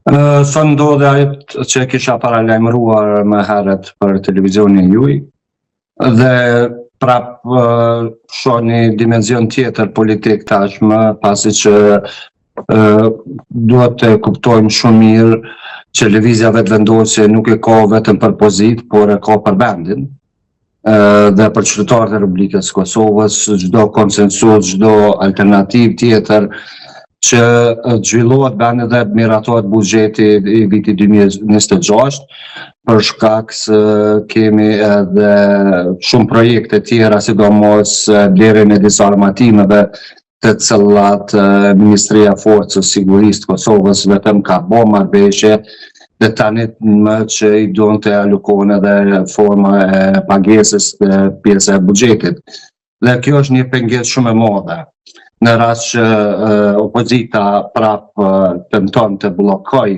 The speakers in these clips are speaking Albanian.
Së ndodhe ajtë që kisha paralajmëruar më herët për televizionin juj dhe prap shoh një dimension tjetër politik tashmë, pasi që duhet të kuptojmë shumë mirë që lëvizja vetëvendosje nuk e ka vetëm për pozitë, por e ka për vendin dhe për qytetarët e Republikës Kosovës, çdo konsensus, çdo alternativë tjetër që zhvillohet vendi dhe miratohet buxheti i vitit 2026, për shkak se kemi edhe shumë projekte tjera, sidomos blerjen e disa armatimeve të cilat Ministria e Forcës Sigurisë të Kosovës vetëm ka bërë marrëveshje dhe tani më që i duan të alokojnë edhe forma e pagesës pjesë e buxhetit. Dhe kjo është një pengesë shumë e madhe. Në rast që opozita prap tenton të bllokoj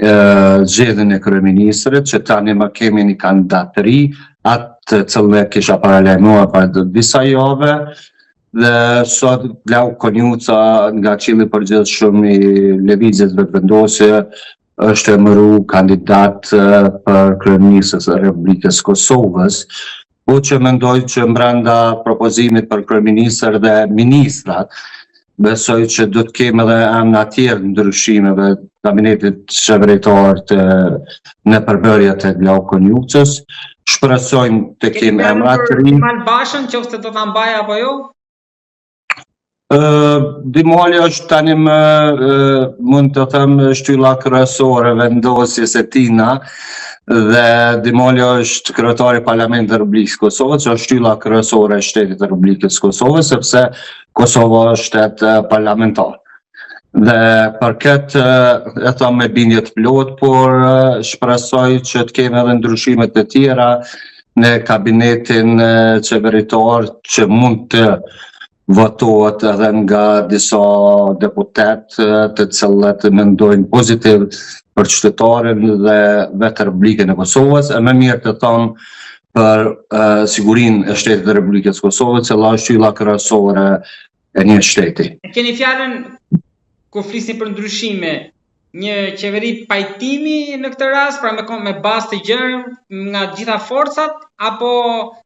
zgjedhjen e kryeministrit, që tani më kemi një kandidat të ri, atë të cilën kisha paralajmëruar për disa javë, dhe sot Glau Konjuca nga Qilli i Përgjithshëm i Lëvizjes Vetëvendosje është emëruar kandidat për kryeministrin e Republikës Kosovës. Po që mendoj që brenda propozimit për kryeministër dhe ministrat, besoj që do të kemi edhe emra tjerë ndryshimeve kabinetit qeveritar në përbërje të Glau Konjucës. Shpresojmë të kemi emra të rinj. Kemal Bashën, qoftë do ta mbaj apo jo? Dimali është tani mund të them shtylla kryesore vendosjes e tina, dhe Dimali është kryetari i Parlamentit të Republikës Kosovës, që është shtylla kryesore e shtetit të Republikës Kosovës, sepse Kosova është shtet parlamentar. Dhe për këtë e them me bindje të plot, por shpresoj që të kemi edhe ndryshime të tjera në kabinetin qeveritar që mund të votohet edhe nga disa deputet të cilët mendojnë pozitiv për qytetarin dhe vetë Republikën e Kosovës, e më mirë të thonë për sigurinë e shtetit të Republikës Kosovës, që është shtylla kryesore e një shteti. Keni fjalën kur flisni për ndryshime, një qeveri pajtimi në këtë rast, pra me bazë të gjerë nga gjitha forcat, apo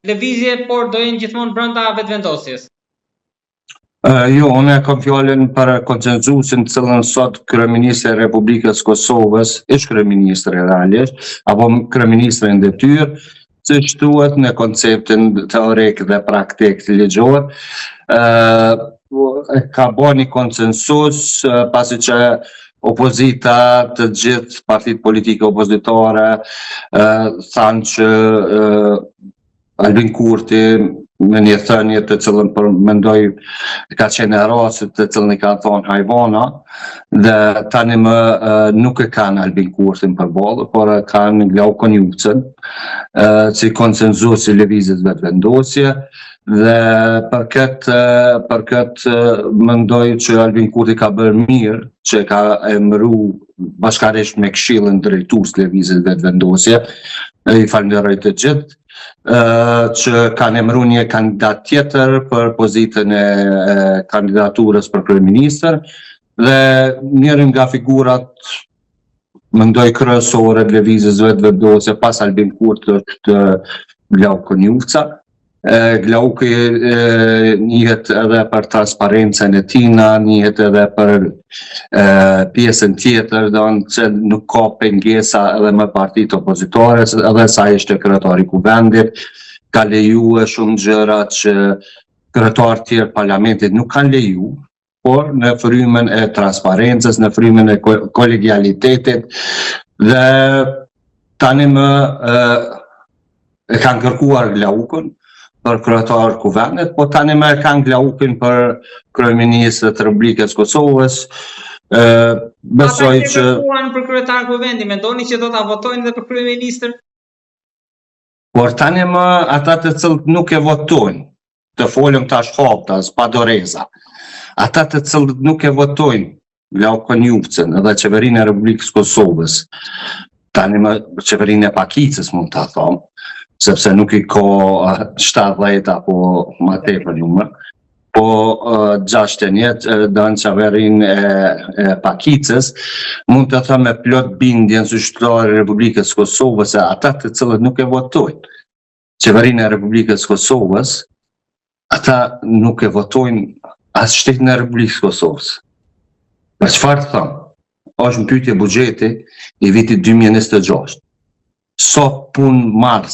lëvizje, por do jenë gjithmonë brenda vetëvendosjes? Jo, unë kam fjalën për konsensusin të cilën sot kryeministri i Republikës Kosovës, ish kryeministri realisht, apo kryeministri në detyrë, siç thuhet në konceptin teorik dhe praktik të ligjor, ka bërë një konsensus pasi që opozita, të gjithë partitë politike opozitare thanë që Albin Kurti, me një thënie të cilën mendoj ka qenë rastit të cilën i ka thonë hajvana, dhe tani më nuk e kanë Albin Kurtin përballë, por e kanë Glau Konjucën, si konsensus i lëvizjes vetëvendosje, dhe për këtë mendoj që Albin Kurti ka bërë mirë që ka emëruar bashkërisht me Këshillin Drejtues të lëvizjes vetëvendosje. I falenderoj të gjithë që kanë emëruar një kandidat tjetër për pozitën e kandidaturës për kryeministër, dhe njërin nga figurat mendoj kryesore të lëvizjes vetëvendosje pas Albin Kurti është Glau Konjuca. Glauku njihet edhe për transparencën e tina, njihet edhe për pjesën tjetër, që nuk ka pengesa edhe me partitë opozitare, edhe sa ishte kryetari i kuvendit, ka lejuar shumë gjëra që kryetarët tjerë parlamentit nuk kanë lejuar, por në frymën e transparencës, në frymën e kolegialitetit, dhe tani më e kanë kërkuar Glaukun për kryetar kuvendit, po tani më e kanë Glaukun për kryeministër të Republikës Kosovës. Besoj që kërkuan për kryetar kuvendit, mendoni që do ta votojnë edhe për kryeministër? Por tani më ata të cilët nuk e votojnë, të folëm tash hapta, pa doreza. Ata të cilët nuk e votojnë Glau Konjucën edhe qeverinë e Republikës Kosovës, tani më qeverinë e Pakicës mund ta them, sepse nuk i ka 70 apo më tepër numër. po gjashtenjet në qeverin e Pakicës, mund të them me plot bindje në qytetarë e Republikës Kosovës se ata të cilët nuk e votojnë qeverinë e Republikës Kosovës, ata nuk e votojnë as shtetin e Republikës Kosovës. Për çfarë them? Është në pyetje buxheti i vitit 2026. So punë mars